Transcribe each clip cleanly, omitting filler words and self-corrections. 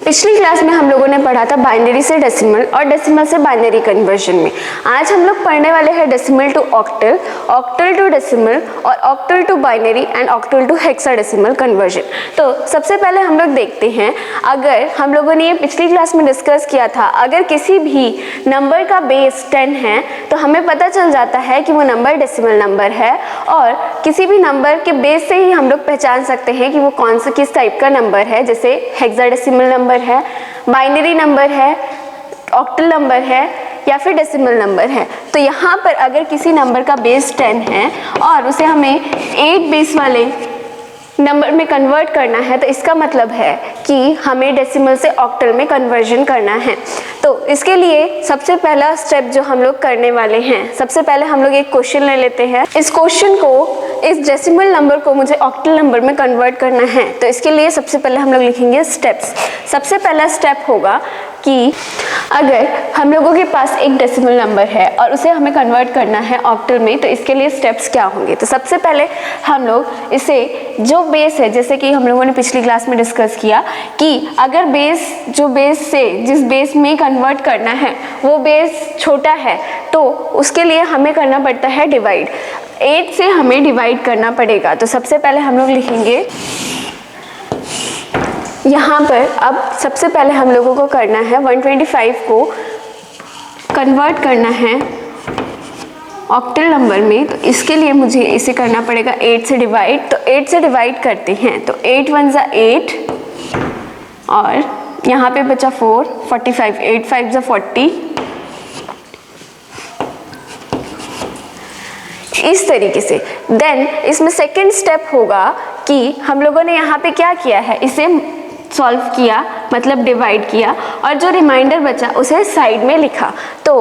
पिछली क्लास में हम लोगों ने पढ़ा था बाइनरी से डेसिमल और डेसिमल से बाइनरी कन्वर्जन में। आज हम लोग पढ़ने वाले हैं decimal to octal, octal to decimal और octal to binary and octal to hexadecimal conversion. तो सबसे पहले हम लोग देखते हैं, अगर हम लोगों ने ये पिछली क्लास में डिस्कस किया था, अगर किसी भी नंबर का बेस 10 है तो हमें पता चल जाता है कि वो नंबर डेसिमल नंबर है, और किसी भी नंबर के बेस से ही हम लोग पहचान सकते हैं कि वो कौन सा किस टाइप का नंबर है, जैसे हेक्साडेसिमल नंबर है, बाइनरी नंबर है, ऑक्टल नंबर है या फिर डेसिमल नंबर है। तो यहाँ पर अगर किसी नंबर का बेस 10 है और उसे हमें 8 बेस वाले नंबर में कन्वर्ट करना है, तो इसका मतलब है कि हमें डेसिमल से ऑक्टल में कन्वर्जन करना है। तो इसके लिए सबसे पहला स्टेप जो हम लोग करने वाले हैं, सबसे पहले हम लोग एक क्वेश्चन ले लेते हैं। इस क्वेश्चन को, इस डेसिमल नंबर को मुझे ऑक्टल नंबर में कन्वर्ट करना है, तो इसके लिए सबसे पहले हम लोग लिखेंगे स्टेप्स। सबसे पहला स्टेप होगा कि अगर हम लोगों के पास एक डेसिमल नंबर है और उसे हमें कन्वर्ट करना है ऑक्टल में, तो इसके लिए स्टेप्स क्या होंगे। तो सबसे पहले हम लोग इसे जो बेस है, जैसे कि हम लोगों ने पिछली क्लास में डिस्कस किया कि अगर बेस, जो बेस से जिस बेस में कन्वर्ट करना है वो बेस छोटा है, तो उसके लिए हमें करना पड़ता है डिवाइड। 8 से हमें डिवाइड करना पड़ेगा। तो सबसे पहले हम लोग लिखेंगे यहाँ पर, अब सबसे पहले हम लोगों को करना है 125 को कन्वर्ट करना है ऑक्टल नंबर में। तो इसके लिए मुझे इसे करना पड़ेगा 8 से डिवाइड। तो 8 से डिवाइड करते हैं, तो 8 1 ज़ा 8 और यहाँ पे बचा 4, 45, 8 5 ज़ा 40। इस तरीके से। देन इसमें सेकेंड स्टेप होगा कि हम लोगों ने यहाँ पे क्या किया है, इसे सॉल्व किया, मतलब डिवाइड किया, और जो रिमाइंडर बचा उसे साइड में लिखा। तो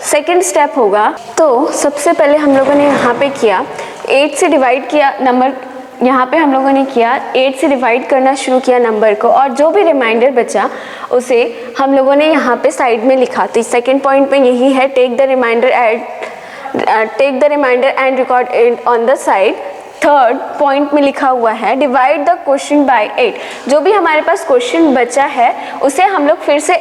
सेकेंड स्टेप होगा, तो सबसे पहले हम लोगों ने यहाँ पे किया 8 से डिवाइड किया नंबर, यहाँ पे हम लोगों ने किया 8 से डिवाइड करना शुरू किया नंबर को, और जो भी रिमाइंडर बचा उसे हम लोगों ने यहाँ पे साइड में लिखा। तो सेकेंड पॉइंट में यही है, take the reminder and record it on the side. Third point में लिखा हुआ है डिवाइड द क्वेश्चन बाय 8। जो भी हमारे पास क्वेश्चन बचा है उसे हम लोग फिर से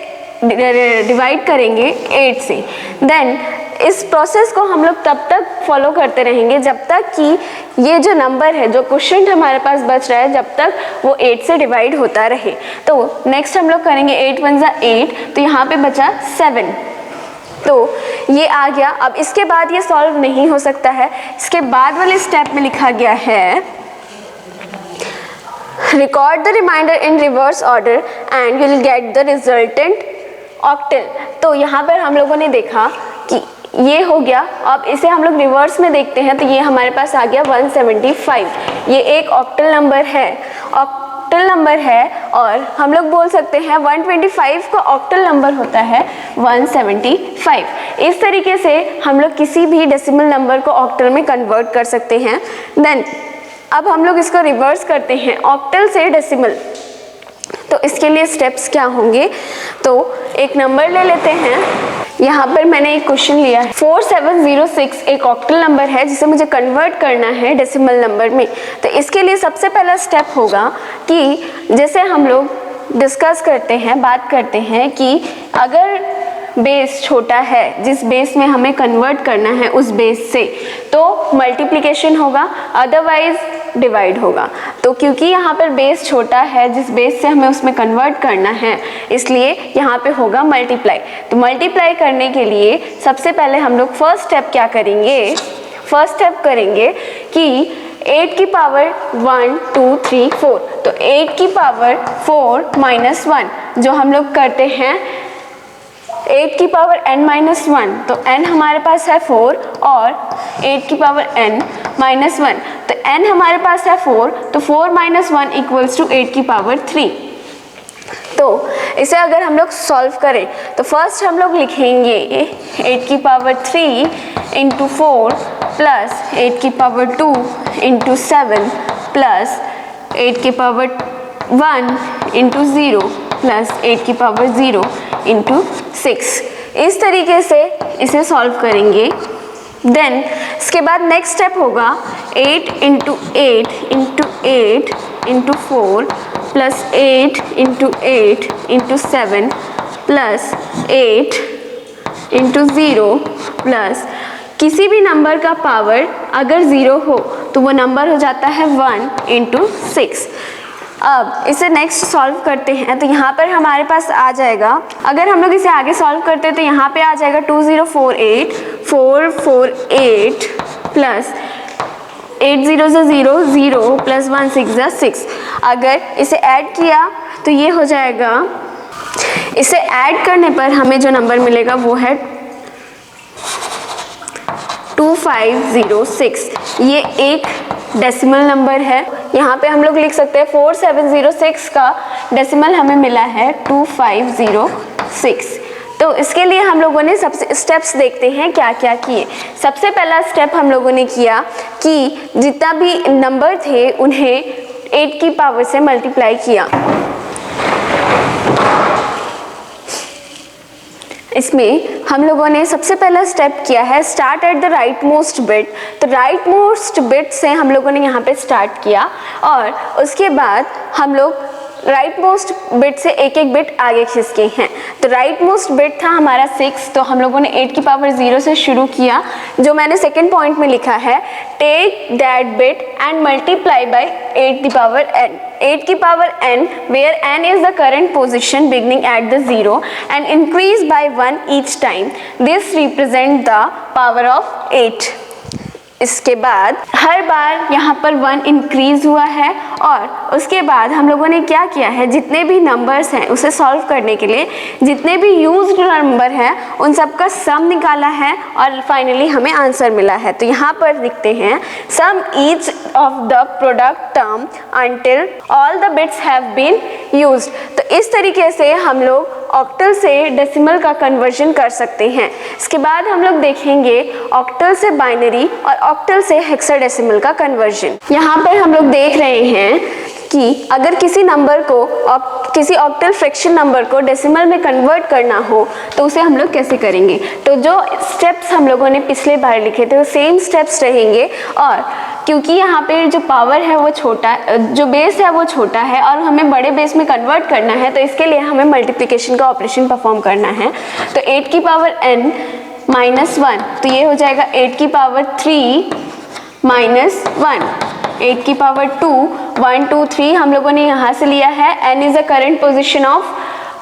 डिवाइड करेंगे 8 से। देन इस प्रोसेस को हम लोग तब तक फॉलो करते रहेंगे जब तक कि ये जो नंबर है, जो क्वेश्चन हमारे पास बच रहा है, जब तक वो 8 से डिवाइड होता रहे। तो नेक्स्ट हम लोग करेंगे 8 1 ज़ा 8, तो यहाँ पे बचा 7, तो ये आ गया। अब इसके बाद ये सॉल्व नहीं हो सकता है, इसके बाद वाले स्टेप में लिखा गया है record the reminder in reverse order and you will get the resultant octal. तो यहाँ पर हम लोगों ने देखा कि ये हो गया। अब इसे हम लोग रिवर्स में देखते हैं, तो ये हमारे पास आ गया 175। ये एक ऑक्टल नंबर है, ऑक्टल नंबर है, और हम लोग बोल सकते हैं 125 का ऑक्टल नंबर होता है 175। इस तरीके से हम लोग किसी भी डेसिमल नंबर को ऑक्टल में कन्वर्ट कर सकते हैं। देन अब हम लोग इसको रिवर्स करते हैं ऑक्टल से डेसिमल। तो इसके लिए स्टेप्स क्या होंगे, तो एक नंबर ले लेते हैं। यहाँ पर मैंने एक क्वेश्चन लिया है 4706, एक ऑक्टल नंबर है जिसे मुझे कन्वर्ट करना है डेसिमल नंबर में। तो इसके लिए सबसे पहला स्टेप होगा कि जैसे हम लोग डिस्कस करते हैं, बात करते हैं कि अगर बेस छोटा है, जिस बेस में हमें कन्वर्ट करना है उस बेस से, तो मल्टीप्लिकेशन होगा, अदरवाइज डिवाइड होगा। तो क्योंकि यहाँ पर बेस छोटा है, जिस बेस से हमें उसमें कन्वर्ट करना है, इसलिए यहाँ पे होगा मल्टीप्लाई। तो मल्टीप्लाई करने के लिए सबसे पहले हम लोग फर्स्ट स्टेप क्या करेंगे, फर्स्ट स्टेप करेंगे कि 8 की पावर 1 2 3 4, तो 8 की पावर 4 - 1 जो हम लोग करते हैं 8 की पावर n-1, तो n हमारे पास है 4 और 8 की पावर n-1, तो n हमारे पास है 4, तो 4 - 1 = 8 की पावर 3। तो इसे अगर हम लोग सॉल्व करें, तो फर्स्ट हम लोग लिखेंगे 8 की पावर 3 × 4 प्लस 8 की पावर 2 × 7 प्लस 8 की पावर 1 × 0 प्लस 8 की पावर 0 × 6। इस तरीके से इसे सॉल्व करेंगे। देन इसके बाद नेक्स्ट स्टेप होगा 8 × 8 × 8 × 4 plus 8 into 8 into 7 plus 8 into 0 plus किसी भी नंबर का पावर अगर 0 हो तो वो नंबर हो जाता है 1 इंटू 6। अब इसे नेक्स्ट सॉल्व करते हैं तो यहाँ पर हमारे पास आ जाएगा, अगर हम लोग इसे आगे सॉल्व करते हैं तो यहाँ पे आ जाएगा 2048 448 प्लस 8 0 0 0 प्लस 1 6 6। अगर इसे ऐड किया तो ये हो जाएगा, इसे ऐड करने पर हमें जो नंबर मिलेगा वो है 2506। ये एक डेसिमल नंबर है। यहाँ पे हम लोग लिख सकते हैं 4706 का डेसिमल हमें मिला है 2506। तो इसके लिए हम लोगों ने सबसे स्टेप्स देखते हैं क्या क्या किए। सबसे पहला स्टेप हम लोगों ने किया कि जितना भी नंबर थे उन्हें 8 की पावर से मल्टीप्लाई किया। इसमें हम लोगों ने सबसे पहला स्टेप किया है start at the right most bit. तो राइट मोस्ट बिट से हम लोगों ने यहाँ पे स्टार्ट किया और उसके बाद हम लोग राइट मोस्ट बिट से एक एक बिट आगे खिसके हैं। तो राइट मोस्ट बिट था हमारा 6, तो हम लोगों ने 8 की पावर 0 से शुरू किया, जो मैंने सेकेंड पॉइंट में लिखा है take that bit and multiply by 8 की पावर n। 8 की power n where n is the current position beginning at the 0 and increase by 1 each time. This represent the power of 8। इसके बाद हर बार यहाँ पर 1 increase हुआ है और उसके बाद हम लोगों ने क्या किया है, जितने भी नंबर्स हैं उसे सॉल्व करने के लिए जितने भी यूज्ड नंबर हैं उन सब का सम निकाला है और फाइनली हमें आंसर मिला है। तो यहाँ पर लिखते हैं sum each of the product term until all the bits have been used. तो इस तरीके से हम लोग ऑक्टल से डेसिमल का कन्वर्जन कर सकते हैं। इसके बाद हम लोग देखेंगे ऑक्टल से बाइनरी और ऑक्टल से हेक्साडेसिमल का कन्वर्जन। यहाँ पर हम लोग देख रहे हैं कि अगर किसी नंबर को किसी ऑक्टल फ्रैक्शन नंबर को डेसिमल में कन्वर्ट करना हो तो उसे हम लोग कैसे करेंगे। तो जो स्टेप्स हम लोगों ने पिछले बार लिखे थे वो सेम स्टेप्स रहेंगे और क्योंकि यहाँ पे जो पावर है वो छोटा, जो बेस है वो छोटा है और हमें बड़े बेस में कन्वर्ट करना है, तो इसके लिए हमें मल्टीप्लिकेशन का ऑपरेशन परफॉर्म करना है। तो 8 की पावर n माइनस 1, तो ये हो जाएगा 8 की पावर 3 माइनस 1। 8 की पावर 2 1 2 3 हम लोगों ने यहाँ से लिया है। n is the current position of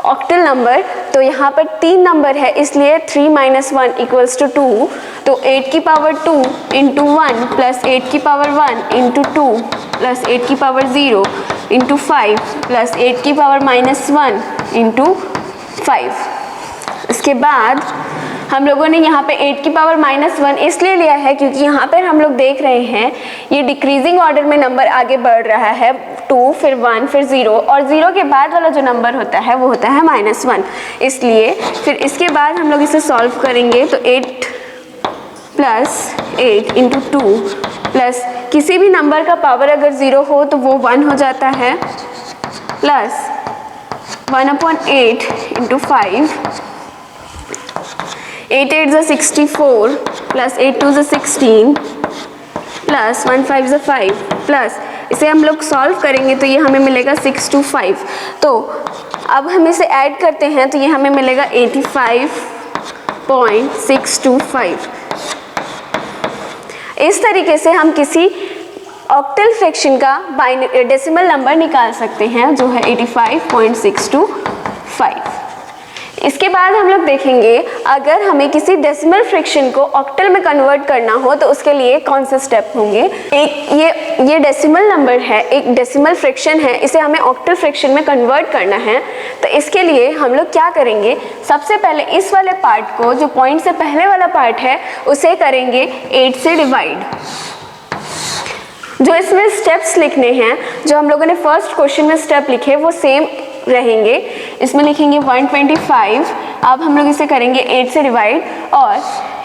octal number, तो यहाँ पर 3 नंबर है इसलिए 3 माइनस 1 इक्वल्स टू 2। तो 8 की पावर 2 इंटू 1 प्लस 8 की पावर 1 इंटू 2 प्लस 8 की पावर 0 इंटू 5 प्लस 8 की पावर माइनस 1 इंटू 5। इसके बाद हम लोगों ने यहाँ पे 8 की पावर माइनस 1 इसलिए लिया है क्योंकि यहाँ पर हम लोग देख रहे हैं ये डिक्रीजिंग ऑर्डर में नंबर आगे बढ़ रहा है, 2 फिर 1 फिर 0 और 0 के बाद वाला जो नंबर होता है वो होता है माइनस 1। इसलिए फिर इसके बाद हम लोग इसे सॉल्व करेंगे तो 8 प्लस 8 इंटू 2 प्लस किसी भी नंबर का पावर अगर 0 हो तो वो 1 हो जाता है plus 1/8 into 5 8 8 is 64 plus 8 2 is 16 plus 1 5 is 5 plus इसे हम लोग सॉल्व करेंगे तो ये हमें मिलेगा 625। तो अब हम इसे ऐड करते हैं तो ये हमें मिलेगा 85.625। इस तरीके से हम किसी ऑक्टल फ्रैक्शन का डेसिमल नंबर निकाल सकते हैं जो है 85.625। इसके बाद हम लोग देखेंगे अगर हमें किसी डेसिमल फ्रैक्शन को ऑक्टल में कन्वर्ट करना हो तो उसके लिए कौन से स्टेप होंगे। एक ये डेसिमल नंबर है, एक डेसिमल फ्रैक्शन है, इसे हमें ऑक्टल फ्रैक्शन में कन्वर्ट करना है। तो इसके लिए हम लोग क्या करेंगे, सबसे पहले इस वाले पार्ट को, जो पॉइंट से पहले वाला पार्ट है, उसे करेंगे 8 से डिवाइड। जो इसमें स्टेप्स लिखने हैं, जो हम लोगों ने फर्स्ट क्वेश्चन में स्टेप लिखे वो सेम रहेंगे। इसमें लिखेंगे 125। अब हम लोग इसे करेंगे 8 से डिवाइड और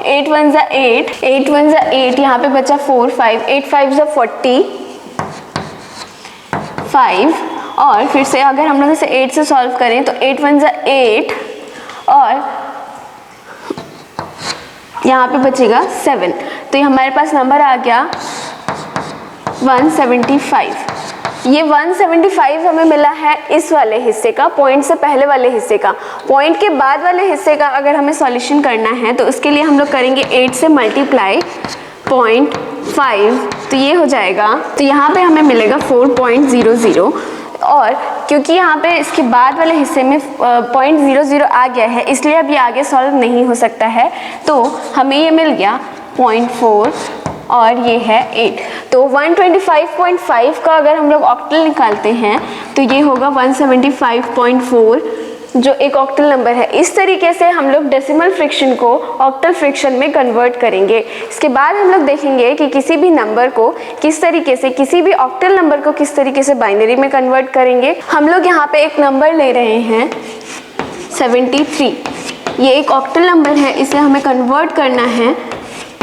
8 1 ज़ा 8, 8 1 ज़ा 8, यहाँ पे बचा 4 5, 8 5 ज़ा 45 और फिर से अगर हम लोग इसे 8 से सॉल्व करें तो 8 1 ज़ा 8 और यहाँ पे बचेगा 7। तो ये हमारे पास नंबर आ गया 175। ये 175 हमें मिला है इस वाले हिस्से का, पॉइंट से पहले वाले हिस्से का। पॉइंट के बाद वाले हिस्से का अगर हमें सॉल्यूशन करना है तो उसके लिए हम लोग करेंगे 8 से मल्टीप्लाई 0.5, तो ये हो जाएगा, तो यहाँ पे हमें मिलेगा 4.00। और क्योंकि यहाँ पे इसके बाद वाले हिस्से में 0.00 आ गया है, इसलिए अब ये आगे सॉल्व नहीं हो सकता है, तो हमें ये मिल गया 0.4 और ये है 8। तो 125.5 का अगर हम लोग ऑक्टल निकालते हैं तो ये होगा 175.4, जो एक ऑक्टल नंबर है। इस तरीके से हम लोग डेसिमल फ्रैक्शन को ऑक्टल फ्रैक्शन में कन्वर्ट करेंगे। इसके बाद हम लोग देखेंगे कि किसी भी नंबर को किस तरीके से, किसी भी ऑक्टल नंबर को किस तरीके से बाइनरी में कन्वर्ट करेंगे। हम लोग यहाँ पे एक नंबर ले रहे हैं 73, ये एक ऑक्टल नंबर है, इसे हमें कन्वर्ट करना है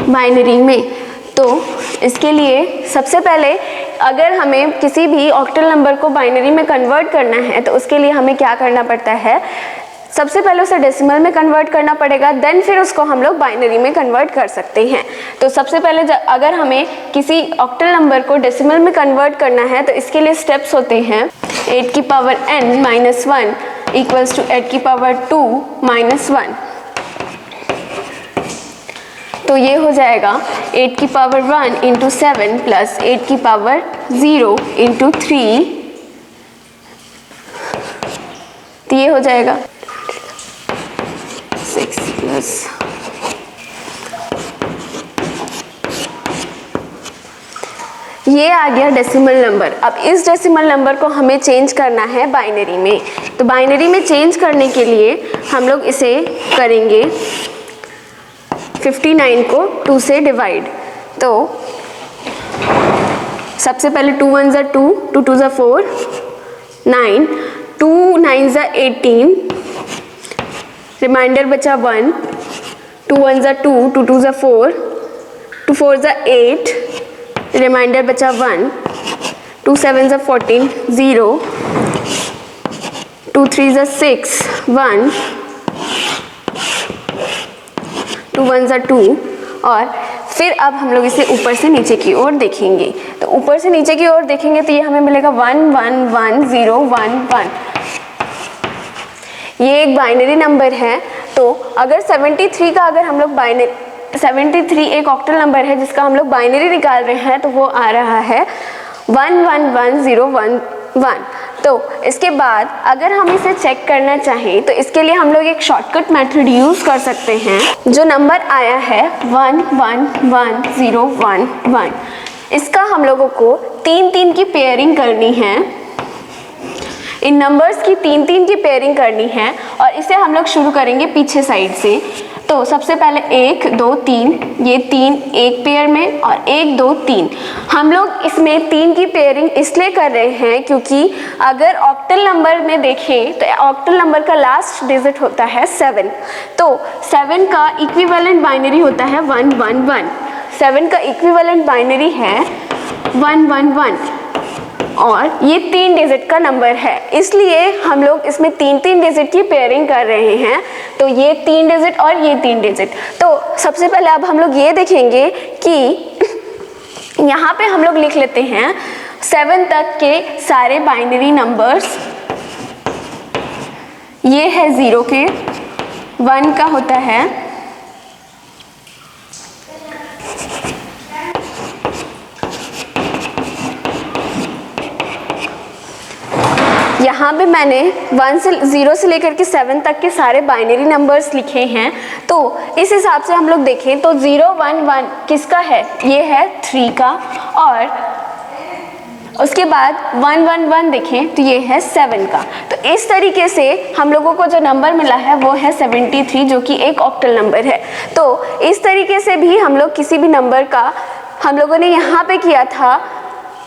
बाइनरी में। तो इसके लिए सबसे पहले अगर हमें किसी भी ऑक्टल नंबर को बाइनरी में कन्वर्ट करना है तो उसके लिए हमें क्या करना पड़ता है, सबसे पहले उसे डेसिमल में कन्वर्ट करना पड़ेगा, देन फिर उसको हम लोग बाइनरी में कन्वर्ट कर सकते हैं। तो सबसे पहले अगर हमें किसी ऑक्टल नंबर को डेसिमल में कन्वर्ट करना है तो इसके लिए स्टेप्स होते हैं 8 की power n minus 1 equals to 8 की पावर 2 माइनस 1। तो ये हो जाएगा 8 की पावर 1 इंटू 7 प्लस 8 की पावर 0 इंटू 3, तो ये हो जाएगा 6 प्लस ये आ गया डेसिमल नंबर। अब इस डेसिमल नंबर को हमें चेंज करना है बाइनरी में। तो बाइनरी में चेंज करने के लिए हम लोग इसे करेंगे 59 को 2 से डिवाइड। तो सबसे पहले 2 1 ज़ा 2, 2 2 ज़ा 4, 9, 2 9 ज़ा 18, रिमाइंडर बचा 1, 2 1 ज़ा 2, 2 2 ज़ा 4, 2 4 ज़ा 8, रिमाइंडर बचा 1, 2 7 ज़ा 14, 0, 2 3 ज़ा 6, 1, 2 1 ज़ा 2। और फिर अब हम लोग इसे ऊपर से नीचे की ओर देखेंगे। तो ऊपर से नीचे की ओर देखेंगे तो ये हमें मिलेगा 1 1 1 0 1 1। ये एक बाइनरी नंबर है। तो अगर 73 का अगर हम लोग 73 एक ऑक्टल नंबर है जिसका हम लोग बाइनरी निकाल रहे हैं, तो वो आ रहा है 1 1 1 0 1 1। तो इसके बाद अगर हम इसे चेक करना चाहें तो इसके लिए हम लोग एक शॉर्टकट मेथड यूज़ कर सकते हैं। जो नंबर आया है 1 1 1 0 1 1, इसका हम लोगों को 3 3 की पेयरिंग करनी है। इन नंबर्स की 3 3 की पेयरिंग करनी है और इसे हम लोग शुरू करेंगे पीछे साइड से। तो सबसे पहले 1 2 3, ये 3 एक पेयर में और 1 2 3। हम लोग इसमें 3 की पेयरिंग इसलिए कर रहे हैं क्योंकि अगर ऑक्टल नंबर में देखें तो ऑक्टल नंबर का लास्ट डिजिट होता है 7। तो 7 का इक्विवेलेंट बाइनरी होता है 1 1 1। 7 का इक्विवेलेंट बाइनरी है 1 1 1 और ये 3 डिजिट का नंबर है, इसलिए हम लोग इसमें 3 3 डिजिट की पेयरिंग कर रहे हैं। तो ये 3 डिजिट और ये 3 डिजिट। तो सबसे पहले अब हम लोग ये देखेंगे कि यहाँ पे हम लोग लिख लेते हैं 7 तक के सारे बाइनरी नंबर्स। ये है 0 के, 1 का होता है, यहाँ पे मैंने 0 से लेकर के 7 तक के सारे बाइनरी नंबर्स लिखे हैं। तो इस हिसाब से हम लोग देखें तो 0 1 1 किसका है, ये है 3 का। और उसके बाद 1 1 1 देखें तो ये है 7 का। तो इस तरीके से हम लोगों को जो नंबर मिला है वो है 73, जो कि एक ऑक्टल नंबर है। तो इस तरीके से भी हम लोग किसी भी नंबर का, हम लोगों ने यहाँ पे किया था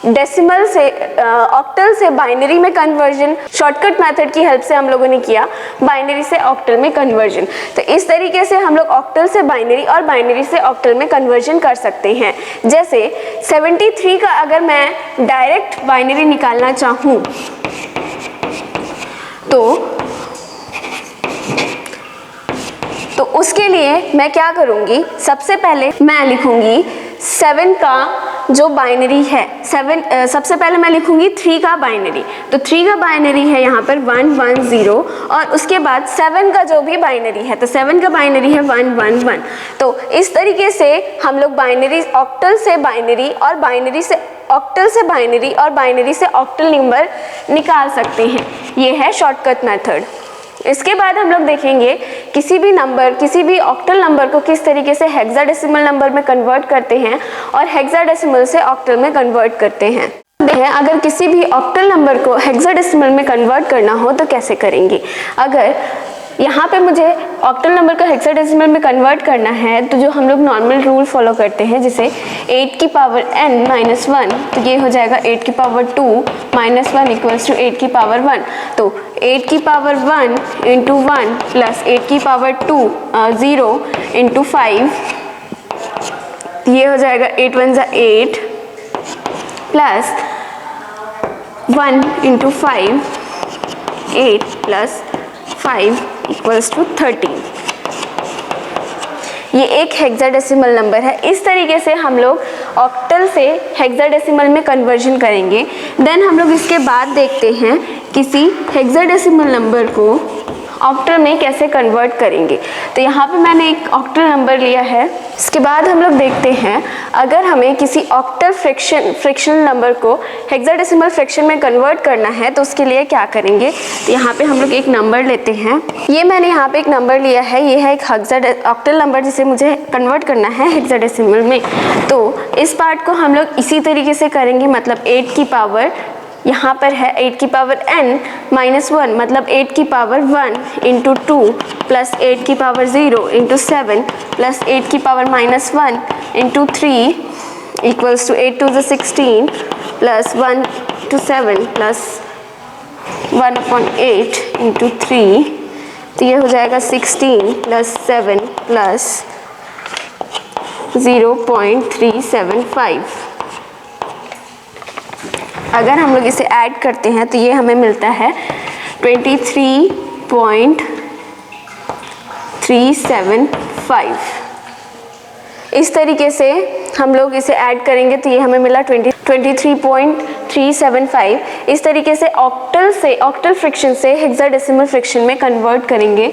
डेसिमल से ऑक्टल से बाइनरी में कन्वर्जन, शॉर्टकट मेथड की हेल्प से हम लोगों ने किया बाइनरी से ऑक्टल में कन्वर्जन। तो इस तरीके से हम लोग ऑक्टल से बाइनरी और बाइनरी से ऑक्टल में कन्वर्जन कर सकते हैं। जैसे 73 का अगर मैं डायरेक्ट बाइनरी निकालना चाहूँ तो उसके लिए मैं क्या करूँगी, सबसे पहले मैं लिखूँगी 7 का जो बाइनरी है 7, सबसे पहले मैं लिखूंगी 3 का बाइनरी, तो 3 का बाइनरी है यहाँ पर 1 1 0, और उसके बाद 7 का जो भी बाइनरी है, तो 7 का बाइनरी है 1 1 1। तो इस तरीके से हम लोग बाइनरी, ऑक्टल से बाइनरी और बाइनरी से ऑक्टल से बाइनरी और बाइनरी से ऑक्टल नंबर निकाल सकते हैं। ये है शॉर्टकट मेथड। इसके बाद हम लोग देखेंगे किसी भी नंबर, किसी भी ऑक्टल नंबर को किस तरीके से हेक्साडेसिमल नंबर में कन्वर्ट करते हैं और हेक्साडेसिमल से ऑक्टल में कन्वर्ट करते हैं। अगर किसी भी ऑक्टल नंबर को हेक्साडेसिमल में कन्वर्ट करना हो तो कैसे करेंगे। अगर यहाँ पे मुझे ऑक्टल नंबर को हेक्साडेसिमल में कन्वर्ट करना है तो जो हम लोग नॉर्मल रूल फॉलो करते हैं, जैसे 8 की पावर n माइनस 1, तो ये हो जाएगा 8 की पावर 2 माइनस 1 इक्वल्स टू 8 की पावर 1। तो 8 की पावर 1 इंटू 1 प्लस 8 की पावर 2 0 इंटू 5, ये हो जाएगा 8 1 जा 8 plus 1 into 5, 8 plus 5 equals to 13। ये एक हेक्साडेसिमल नंबर है। इस तरीके से हम लोग ऑक्टल से हेक्साडेसिमल में कन्वर्जन करेंगे। देन हम लोग इसके बाद देखते हैं किसी हेक्साडेसिमल नंबर को ऑक्टल में कैसे कन्वर्ट करेंगे। तो यहाँ पे मैंने एक ऑक्टल नंबर लिया है। इसके बाद हम लोग देखते हैं अगर हमें किसी ऑक्टल फ्रैक्शनल नंबर को हेक्साडेसिमल फ्रैक्शन में कन्वर्ट करना है तो उसके लिए क्या करेंगे। तो यहाँ पे हम लोग एक नंबर लेते हैं। ये मैंने यहाँ पे एक नंबर लिया है, ये है एक ऑक्टल नंबर जिसे मुझे कन्वर्ट करना है हेक्साडेसिमल में। तो इस पार्ट को हम लोग इसी तरीके से करेंगे, मतलब 8 की पावर यहाँ पर है 8 की पावर n माइनस 1, मतलब 8 की पावर 1 इंटू 2 प्लस 8 की पावर 0 इंटू 7 प्लस 8 की power minus 1 into 3 equals to 8 2 16 plus 1 to 7 plus 1/8 into 3, तो ये हो जाएगा 16 प्लस 7 प्लस 0.375। अगर हम लोग इसे ऐड करते हैं तो ये हमें मिलता है 23.375। इस तरीके से हम लोग इसे ऐड करेंगे तो ये हमें मिला 23.375। इस तरीके से ऑक्टल फ्रैक्शन से हेक्साडेसिमल फ्रैक्शन में कन्वर्ट करेंगे।